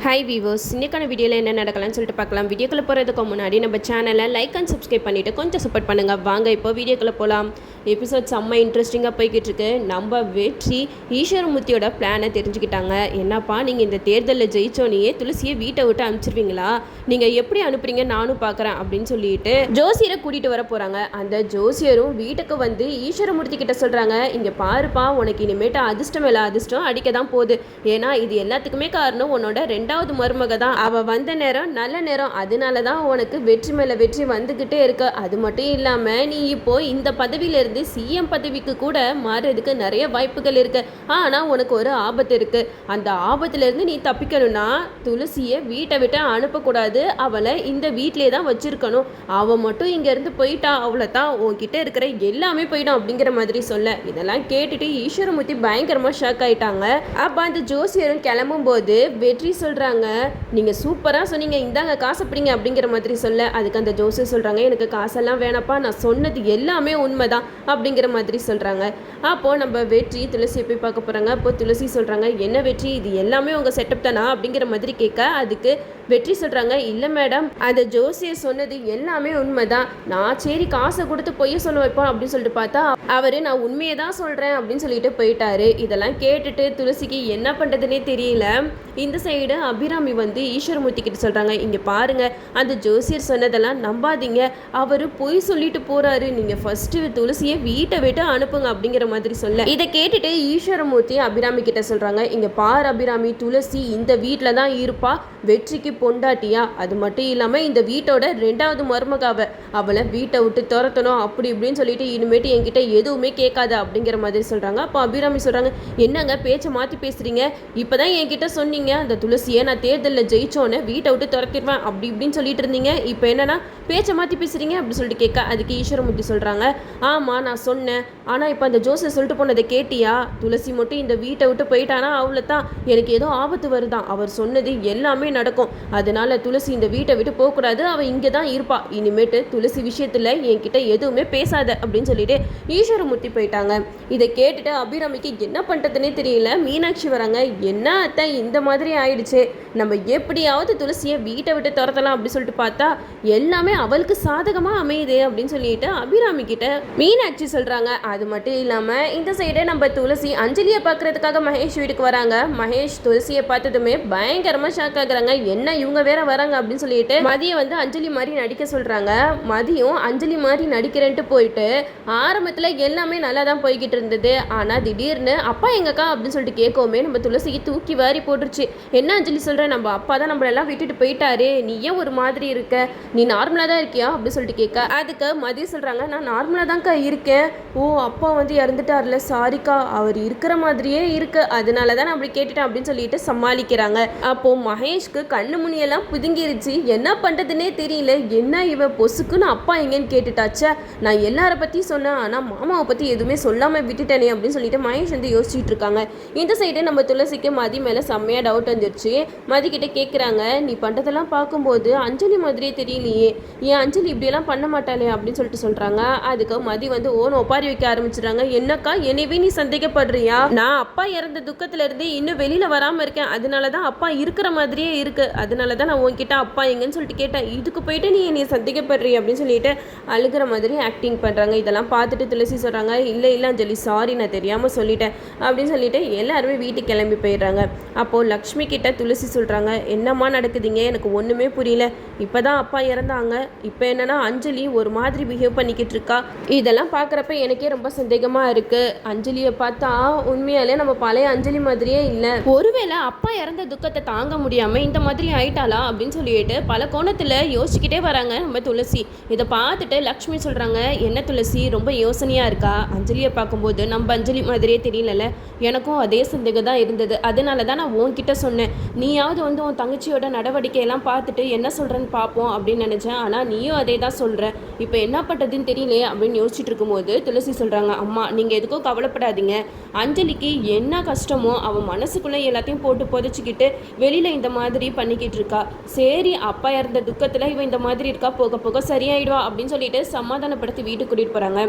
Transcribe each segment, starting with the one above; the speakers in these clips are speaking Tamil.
ஹாய் வீவர்ஸ், இன்றைக்கான வீடியோவில் என்ன நடக்கலாம்னு சொல்லிட்டு பார்க்கலாம். வீடியோக்குள்ளே போகிறதுக்கு முன்னாடி நம்ம சேனலை லைக் அண்ட் சப்ஸ்கிரைப் பண்ணிவிட்டு கொஞ்சம் சப்போர்ட் பண்ணுங்கள். வாங்க இப்போ வீடியோக்குள்ளே போகலாம். எபிசோட் செம்ம இன்ட்ரெஸ்டிங்காக போய்கிட்டு இருக்கு. நம்ம வெற்றி ஈஸ்வரமூர்த்தியோட பிளானை தெரிஞ்சுக்கிட்டாங்க. என்னப்பா, நீங்கள் இந்த தேர்தலில் ஜெயிச்சோனையே துளசியை வீட்டை விட்டு அனுப்பிச்சிருவீங்களா? நீங்கள் எப்படி அனுப்புறீங்க நானும் பார்க்குறேன் அப்படின்னு சொல்லிட்டு ஜோசியரை கூட்டிகிட்டு வர போகிறாங்க. அந்த ஜோசியரும் வீட்டுக்கு வந்து ஈஸ்வரமூர்த்தி கிட்ட சொல்கிறாங்க, இங்கே பாருப்பா, உனக்கு இனிமேட்டு அதிர்ஷ்டம் மேலே அதிர்ஷ்டம் அடிக்க தான் போகுது. ஏன்னா இது எல்லாத்துக்குமே காரணம் உன்னோட ரெண்டாவது மருமக தான். அவ வந்த நேரம் நல்ல நேரம், அதனால தான் உனக்கு வெற்றி மேல வெற்றி வந்துகிட்டே இருக்கு. அது மட்டும் இல்லாம நீ இப்போ இந்த பதவியில இருந்து சிஎம் பதவிக்கு கூட மாறுறதுக்கு நிறைய வாய்ப்புகள் இருக்கு. ஆனா உனக்கு ஒரு ஆபத்து இருக்கு. அந்த ஆபத்துல இருந்து நீ தப்பிக்கணும்னா துளசியை வீட்டை விட்டு அனுப்பக்கூடாது. அவளை இந்த வீட்டிலே தான் வச்சிருக்கணும். அவ மட்டும் இங்க இருந்து போயிட்டா அவ்வளோதான், உன்கிட்ட இருக்கிற எல்லாமே போயிடும் அப்படிங்கிற மாதிரி சொல்ல. இதெல்லாம் கேட்டுட்டு ஈஸ்வரமூர்த்தி பயங்கரமா ஷாக் ஆயிட்டாங்க. அப்ப அந்த ஜோசியரும் கிளம்பும் போது வெற்றி சொல்கிறாங்க, நீங்கள் சூப்பராக சொன்னீங்க, இந்தாங்க காசை பிடிங்க அப்படிங்கிற மாதிரி சொல்ல. அதுக்கு அந்த ஜோசியர் சொல்கிறாங்க, எனக்கு காசெல்லாம் வேணாப்பா, நான் சொன்னது எல்லாமே உண்மைதான் அப்படிங்கிற மாதிரி சொல்கிறாங்க. அப்போது நம்ம வெற்றி துளசியை போய் பார்க்க போகிறாங்க. அப்போது துளசி சொல்கிறாங்க, என்ன வெற்றி, இது எல்லாமே உங்கள் செட்டப் தானா அப்படிங்கிற மாதிரி கேட்க, அதுக்கு வெற்றி சொல்கிறாங்க, இல்லை மேடம், அந்த ஜோசியர் சொன்னது எல்லாமே உண்மைதான். நான் சரி காசை கொடுத்து பொய்ய சொல்ல வைப்போம் அப்படின்னு சொல்லிட்டு பார்த்தா அவர் நான் உண்மையை தான் சொல்கிறேன் அப்படின்னு சொல்லிட்டு போயிட்டாரு. இதெல்லாம் கேட்டுட்டு துளசிக்கு என்ன பண்ணுறதுனே தெரியல. இந்த சைடு அபிராமி வந்து ஈஸ்வரமூர்த்தி கிட்ட சொல்கிறாங்க, இங்கே பாருங்க, அந்த ஜோசியர் சொன்னதெல்லாம் நம்பாதீங்க, அவர் பொய் சொல்லிட்டு போகிறாரு, நீங்கள் ஃபஸ்ட்டு துளசியை வீட்டை விட்டு அனுப்புங்க அப்படிங்கிற மாதிரி சொல்ல. இதை கேட்டுட்டு ஈஸ்வரமூர்த்தி அபிராமி கிட்ட சொல்கிறாங்க, இங்கே பார் அபிராமி, துளசி இந்த வீட்டில் தான் இருப்பா, வெற்றிக்கு பொண்டாட்டியா, அது மட்டும் இல்லாமல் இந்த வீட்டோட ரெண்டாவது மருமகாவை, அவளை வீட்டை விட்டு துரத்தணும் அப்படி இப்படின்னு சொல்லிட்டு இனிமேட்டு என்கிட்ட எதுவுமே கேட்காத அப்படிங்கிற மாதிரி சொல்கிறாங்க. அப்போ அபிராமி சொல்கிறாங்க, என்னங்க பேச்சை மாற்றி பேசுகிறீங்க, இப்போ தான் என்கிட்ட சொன்னீங்க அந்த துளசியை நான் தேர்தலில் ஜெயிச்சோன்னு வீட்டை விட்டு துரத்திடுவேன் அப்படி இப்படின்னு சொல்லிட்டு இருந்தீங்க, இப்போ என்னன்னா பேச்சை மாற்றி பேசுகிறீங்க அப்படின்னு சொல்லிட்டு கேட்க, அதுக்கு ஈஸ்வரமூர்த்தி சொல்கிறாங்க, ஆமாம் நான் சொன்னேன், ஆனால் இப்போ அந்த ஜோசியர் சொல்லிட்டு போனதை கேட்டியா, துளசி மட்டும் இந்த வீட்டை விட்டு போயிட்டானா அவ்வளோ தான், எனக்கு ஏதோ ஆபத்து வருதான், அவர் சொன்னது எல்லாமே நடக்கும், அதனால துளசி இந்த வீட்டை விட்டு போகக்கூடாது, அவள் இங்கே தான் இருப்பா, இனிமேட்டு துளசி விஷயத்தில் என்கிட்ட எதுவுமே பேசாத அப்படின்னு சொல்லிட்டு ஈஸ்வரமூர்த்தி போயிட்டாங்க. இதை கேட்டுட்டு அபிராமிக்கு என்ன பண்ணுறதுனே தெரியல. மீனாட்சி வராங்க, என்ன அத்தை இந்த மாதிரி ஆயிடுச்சு, நம்ம எப்படியாவது துளசியை வீட்டை விட்டு துரத்தலாம் அப்படின்னு சொல்லிட்டு பார்த்தா எல்லாமே அவளுக்கு சாதகமாக அமையுது அப்படின்னு சொல்லிட்டு அபிராமி கிட்ட மீனாட்சி சொல்கிறாங்க. அது மட்டும் இல்லாமல் இந்த சைடு நம்ம துளசி அஞ்சலியை பார்க்கறதுக்காக மகேஷ் வீட்டுக்கு வராங்க. மகேஷ் துளசியை பார்த்ததுமே பயங்கரமாக ஷாக் ஆகுறாங்க, என்ன இவங்க வேற வராங்க அப்படின்னு சொல்லிட்டு மதியம் வந்து அஞ்சலி மாதிரி நடிக்க சொல்கிறாங்க. மதியம் அஞ்சலி மாதிரி நடிக்கிறேன்ட்டு போயிட்டு ஆரம்பத்தில் எல்லாமே நல்லா தான் போய்கிட்டு இருந்தது. ஆனால் திடீர்னு அப்பா எங்கக்கா அப்படின்னு சொல்லிட்டு கேட்கவுமே நம்ம துளசிக்கு தூக்கி வாரி போட்டுருச்சு. என்ன அஞ்சலி சொல்கிற, நம்ம அப்பா தான் நம்மளெல்லாம் விட்டுட்டு போயிட்டாரு, நீ ஏன் ஒரு மாதிரி இருக்க, நீ நார்மலாக தான் இருக்கியா அப்படின்னு சொல்லிட்டு கேட்க, அதுக்கு மதியம் சொல்கிறாங்க, நான் நார்மலாக தான்க்கா இருக்கேன், ஓ அப்பா வந்து இறந்துட்டார்ல, சாரிக்கா, அவர் இருக்கிற மாதிரியே இருக்கு, அதனால தான் நான் அப்படி கேட்டுட்டேன் அப்படின்னு சொல்லிட்டு சமாளிக்கிறாங்க. அப்போது மகேஷ்க்கு கண்ணு முனியெல்லாம் புதுங்கிருச்சு, என்ன பண்ணுறதுனே தெரியல, என்ன இவ பொசுக்குன்னு அப்பா எங்கேன்னு கேட்டுட்டாச்சா, நான் எல்லாரை பற்றி சொன்னேன், ஆனால் மாமாவை பற்றி எதுவுமே சொல்லாமல் விட்டுட்டேனே அப்படின்னு சொல்லிட்டு மகேஷ் வந்து யோசிச்சுட்டு இருக்காங்க. இந்த சைடு நம்ம துளசிக்கு மதி மேலே செம்மையாக டவுட் வந்துருச்சு. மதி கிட்ட கேட்குறாங்க, நீ பண்ணுறதெல்லாம் பார்க்கும்போது அஞ்சலி மாதிரியே தெரியலையே, ஏன் அஞ்சலி இப்படியெல்லாம் பண்ண மாட்டாளே அப்படின்னு சொல்லிட்டு சொல்கிறாங்க. அதுக்கு மதி வந்து ஓன் ஒப்பாரி வைக்க ஆரம்பிச்சிடுறாங்க, என்னக்கா என்னவே நீ சந்தேகப்படுறியா, நான் அப்பா இறந்த துக்கத்துல இருந்து இன்னும் வெளியில் வராமல் இருக்கேன், அதனால தான் அப்பா இருக்கிற மாதிரியே இருக்கு, அதனால தான் நான் உன்கிட்ட அப்பா எங்கன்னு சொல்லிட்டு கேட்டேன், இதுக்கு போயிட்டு நீ என்னை சந்தேகப்படுறிய அப்படின்னு சொல்லிட்டு அழுகிற மாதிரி ஆக்டிங் பண்ணுறாங்க. இதெல்லாம் பார்த்துட்டு துளசி சொல்கிறாங்க, இல்லை இல்லை அஞ்சலி, சாரி நான் தெரியாமல் சொல்லிட்டேன் அப்படின்னு சொல்லிட்டு எல்லாருமே வீட்டுக்கு கிளம்பி போயிடுறாங்க. அப்போது லக்ஷ்மி கிட்ட துளசி சொல்கிறாங்க, என்னம்மா நடக்குதுங்க, எனக்கு ஒன்றுமே புரியல, இப்போ தான் அப்பா இறந்தாங்க, இப்போ என்னன்னா அஞ்சலி ஒரு மாதிரி பிஹேவ் பண்ணிக்கிட்டு இருக்கா, இதெல்லாம் பார்க்குறப்ப எனக்கே ரொம்ப சந்தேகமாக இருக்குது, அஞ்சலியை பார்த்தா உண்மையாலே நம்ம பழைய அஞ்சலி மாதிரியே இல்லை, ஒருவேளை அப்பா இறந்த துக்கத்தை தாங்க முடியாமல் இந்த மாதிரி ஆயிட்டாளா அப்படின்னு சொல்லிட்டு பல கோணத்தில் யோசிச்சுக்கிட்டே வராங்க நம்ம துளசி. இதை பார்த்துட்டு லக்ஷ்மி சொல்கிறாங்க, என்ன துளசி ரொம்ப யோசனையாக இருக்கா, அஞ்சலியை பார்க்கும்போது நம்ம அஞ்சலி மாதிரியே தெரியல, எனக்கும் அதே சந்தேகம் தான் இருந்தது, அதனால தான் நான் உன்கிட்ட சொன்னேன், நீயாவது வந்து உன் தங்கச்சியோட நடவடிக்கையெல்லாம் பார்த்துட்டு என்ன சொல்கிறேன்னு பார்ப்போம் அப்படின்னு நினச்சேன், ஆனால் நீயும் அதே தான் சொல்கிற, இப்போ என்ன பண்ணுறதுன்னு தெரியலையே அப்படின்னு யோசிச்சுட்டு இருக்கும்போது துளசி சொல்கிறாங்க, அம்மா நீங்கள் எதுக்கும் கவலைப்படாதீங்க, அஞ்சலிக்கு என்ன கஷ்டமோ அவன் மனசுக்குள்ளே எல்லாத்தையும் போட்டு புதைச்சிக்கிட்டு வெளியில் இந்த மாதிரி பண்ணிக்கிட்டு இருக்கா, சரி அப்பா இறந்த துக்கத்தில் இவன் இந்த மாதிரி இருக்கா, போக போக சரியாயிடுவா அப்படின்னு சொல்லிட்டு சமாதானப்படுத்தி வீட்டுக்கு கூட்டிகிட்டு போகிறாங்க.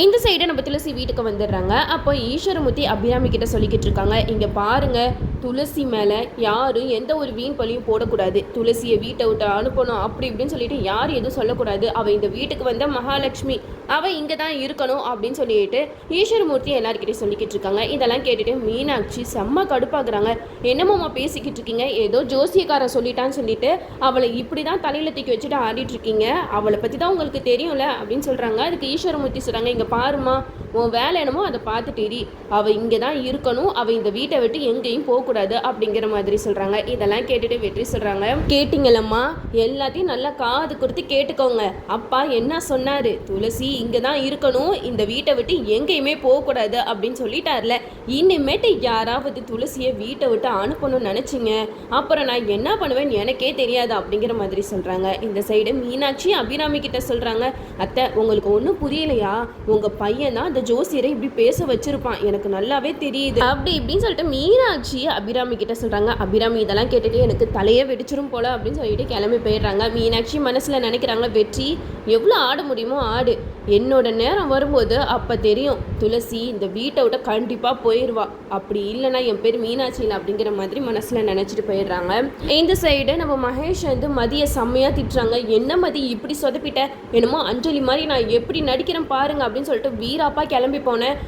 இந்த சைடு நம்ம துளசி வீட்டுக்கு வந்துடுறாங்க. அப்போ ஈஸ்வரமூர்த்தி அபிராமி கிட்ட சொல்லிக்கிட்டு இருக்காங்க, இங்கே பாருங்க, துளசி மேலே யாரும் எந்த ஒரு வீண் பழியும் போடக்கூடாது, துளசியை வீட்டை விட்டு அனுப்பணும் அப்படி இப்படின்னு சொல்லிட்டு யாரும் எதுவும் சொல்லக்கூடாது, அவள் இந்த வீட்டுக்கு வந்த மகாலட்சுமி, அவள் இங்கே தான் இருக்கணும் அப்படின்னு சொல்லிட்டு ஈஸ்வரமூர்த்தி எல்லாருக்கிட்டையும் சொல்லிக்கிட்டு இருக்காங்க. இதெல்லாம் கேட்டுட்டு மீனாட்சி செம்ம கடுப்பாக்குறாங்க. என்னமோமா பேசிக்கிட்டு இருக்கீங்க, ஏதோ ஜோசியக்காரன் சொல்லிட்டான்னு சொல்லிட்டு அவளை இப்படி தான் தலையில் தூக்கி வச்சுட்டு ஆடிட்டு இருக்கீங்க, அவளை பற்றி தான் உங்களுக்கு தெரியும்ல அப்படின்னு சொல்கிறாங்க. அதுக்கு ஈஸ்வரமூர்த்தி சொல்கிறாங்க, இங்கே பாருமா, உன் வேலை என்னமோ அதை பார்த்துட்டு இரு, அவள் இங்கே தான் இருக்கணும், அவள் இந்த வீட்டை விட்டு எங்கேயும் போகக்கூடாது அப்படிங்கிற மாதிரி சொல்கிறாங்க. இதெல்லாம் கேட்டுட்டு வெற்றி சொல்கிறாங்க, கேட்டிங்களம்மா, எல்லாத்தையும் நல்லா காது கொடுத்து கேட்டுக்கோங்க, அப்பா என்ன சொன்னார், துளசி இங்கே தான் இருக்கணும், இந்த வீட்டை விட்டு எங்கேயுமே போகக்கூடாது அப்படின்னு சொல்லிட்டார்ல, இனிமேட்டு யாராவது துளசியை வீட்டை விட்டு அனுப்பணும்னு நினச்சிங்க அப்புறம் நான் என்ன பண்ணுவேன்னு எனக்கே தெரியாது அப்படிங்கிற மாதிரி சொல்கிறாங்க. இந்த சைடு மீனாட்சி அபிராமி கிட்ட சொல்கிறாங்க, அத்தை உங்களுக்கு ஒன்றும் புரியலையா, உங்கள் பையன் தான் அந்த ஜோசியரை இப்படி பேச வச்சிருப்பான், எனக்கு நல்லாவே தெரியுது அப்படி இப்படின்னு சொல்லிட்டு மீனாட்சி அபிராமி கிட்ட சொல்கிறாங்க. அபிராமி இதெல்லாம் கேட்டுட்டு எனக்கு தலையே வெடிச்சிரும் போல அப்படின்னு சொல்லிட்டு கிளம்பி போயிடுறாங்க. மீனாட்சி மனசில் நினைக்கிறாங்க, வெற்றி எவ்வளோ ஆட முடியுமோ ஆடு, என்னோட நேரம் வரும்போது அப்போ தெரியும், துளசி இந்த வீட்டை விட்ட கண்டிப்பாக போயிடுவா, அப்படி இல்லைனா என் பேர் மீனாட்சி இல்லை அப்படிங்கிற மாதிரி மனசில் நினச்சிட்டு போயிடுறாங்க. இந்த சைடு நம்ம மகேஷ் வந்து மதியை செம்மையாக திட்டுறாங்க, என்ன மதி இப்படி சொதப்பிட்ட, என்னமோ அஞ்சலி மாதிரி நான் எப்படி நடிக்கிறேன் பாருங்க அப்படின்னு சொல்லிட்டு வீராப்பா கிளம்பி போனேன்,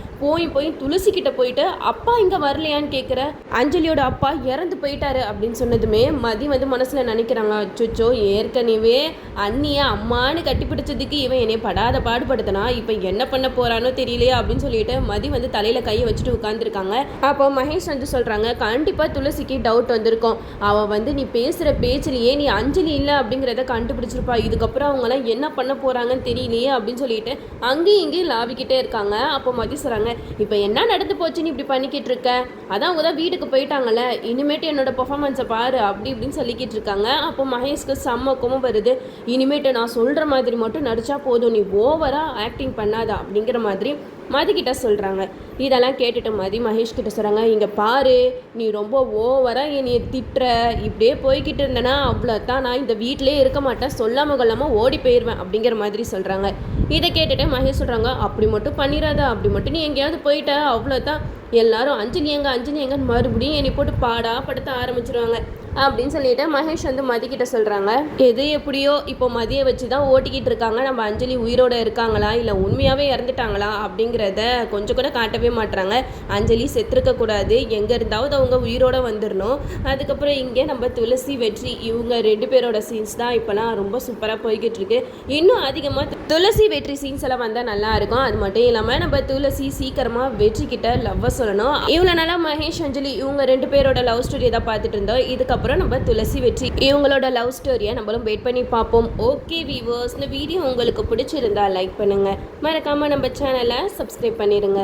போய் துளசி கிட்ட போயிட்டு அப்பா இங்கே வரலையான்னு கேட்குற, அஞ்சலியோட அப்பா இறந்து போயிட்டாரு அப்படின்னு சொன்னதுமே மதி வந்து மனசில் நினைக்கிறாங்க, அச்சோ ஏற்கனவே அண்ணியை அம்மானு கட்டிப்பிடிச்சதுக்கு இவன் என்னை படாத பாடுபடுத்தினா இப்போ என்ன பண்ண போறானோ தெரியலையா அப்படின்னு சொல்லிட்டு மதி வந்து தலையில் கையை வச்சுட்டு உட்காந்துருக்காங்க. அப்போ மகேஷ் வந்து சொல்கிறாங்க, கண்டிப்பாக துளசிக்கு டவுட் வந்திருக்கும், அவள் வந்து நீ பேசுகிற பேச்சிலேயே நீ அஞ்சலி இல்லை அப்படிங்கிறத கண்டுபிடிச்சிருப்பா, இதுக்கப்புறம் அவங்களாம் என்ன பண்ண போகிறாங்கன்னு தெரியலையே அப்படின்னு சொல்லிட்டு அங்கேயும் இங்கேயும் லாவிக்கிட்டே இருக்காங்க. அப்போ மதி சொல்கிறாங்க, இப்போ என்ன நடந்து போச்சுன்னு இப்படி பண்ணிக்கிட்டு இருக்க, அதான் அவங்க தான் வீட்டுக்கு போயிட்டாங்கல்ல, இனிமேட்டு என்னோட பெர்ஃபார்மன்ஸை பாரு அப்படி இப்படின்னு சொல்லிக்கிட்டு இருக்காங்க. அப்போ மகேஷ்க்கு செம்ம கோபம் வருது, இனிமேட்டு நான் சொல்கிற மாதிரி மட்டும் நடிச்சா போதும், நீ ஓவராக ஆக்டிங் பண்ணாத அப்படிங்கிற மாதிரி மதிக்கிட்ட சொல்கிறாங்க. இதெல்லாம் கேட்டுட்டு மதி மகேஷ் கிட்ட சொல்கிறாங்க, இங்கே பாரு, நீ ரொம்ப ஓவராக என்னைய திட்டுற, இப்படியே போய்கிட்டு இருந்தேன்னா அவ்வளோதான், நான் இந்த வீட்டிலே இருக்க மாட்டேன், சொல்லாமல் கொள்ளாமல் ஓடி போயிடுவேன் அப்படிங்கிற மாதிரி சொல்கிறாங்க. இதை கேட்டுட்டு மகேஷ் சொல்கிறாங்க, அப்படி மட்டும் பண்ணிடாத, அப்படி மட்டும் நீ எங்கேயாவது போயிட்ட அவ்வளோதான், எல்லாரும் அஞ்சலி எங்கன்னு மறுபடியும் என்னை போட்டு படுத்த ஆரம்பிச்சிருவாங்க அப்படின்னு சொல்லிட்டு மகேஷ் வந்து மதிக்கிட்ட சொல்கிறாங்க. எது எப்படியோ இப்போ மதியை வச்சு தான் ஓட்டிக்கிட்டு இருக்காங்க, நம்ம அஞ்சலி உயிரோடு இருக்காங்களா இல்லை உண்மையாகவே இறந்துட்டாங்களா அப்படிங்கிறத கொஞ்சம் கூட காட்டவே மாட்டுறாங்க. அஞ்சலி செத்துருக்கக்கூடாது, எங்கே இருந்தாவது அவங்க உயிரோடு வந்துடணும். அதுக்கப்புறம் இங்கே நம்ம துளசி வெற்றி இவங்க 2 பேரோட சீன்ஸ் தான் இப்போலாம் ரொம்ப சூப்பராக போய்கிட்டு இருக்கு. இன்னும் அதிகமாக துளசி வெற்றி சீன்ஸ் எல்லாம் வந்தால் நல்லா இருக்கும். அது மட்டும் இல்லாமல் நம்ம துளசி சீக்கிரமாக வெற்றி கிட்ட லவ்வை சொல்லணும். இவ்வளோ நாளாக மகேஷ் அஞ்சலி இவங்க 2 பேரோட லவ் ஸ்டோரியை தான் பார்த்துட்டு இருந்தோம். இதுக்கப்புறம் நம்ம துளசி வெற்றி இவங்களோட லவ் ஸ்டோரியை நம்மளும் வெயிட் பண்ணி பார்ப்போம். ஓகே வீவர்ஸ், இந்த வீடியோ உங்களுக்கு பிடிச்சிருந்தா லைக் பண்ணுங்க, மறக்காம நம்ம சேனலை சப்ஸ்கிரைப் பண்ணிடுங்க.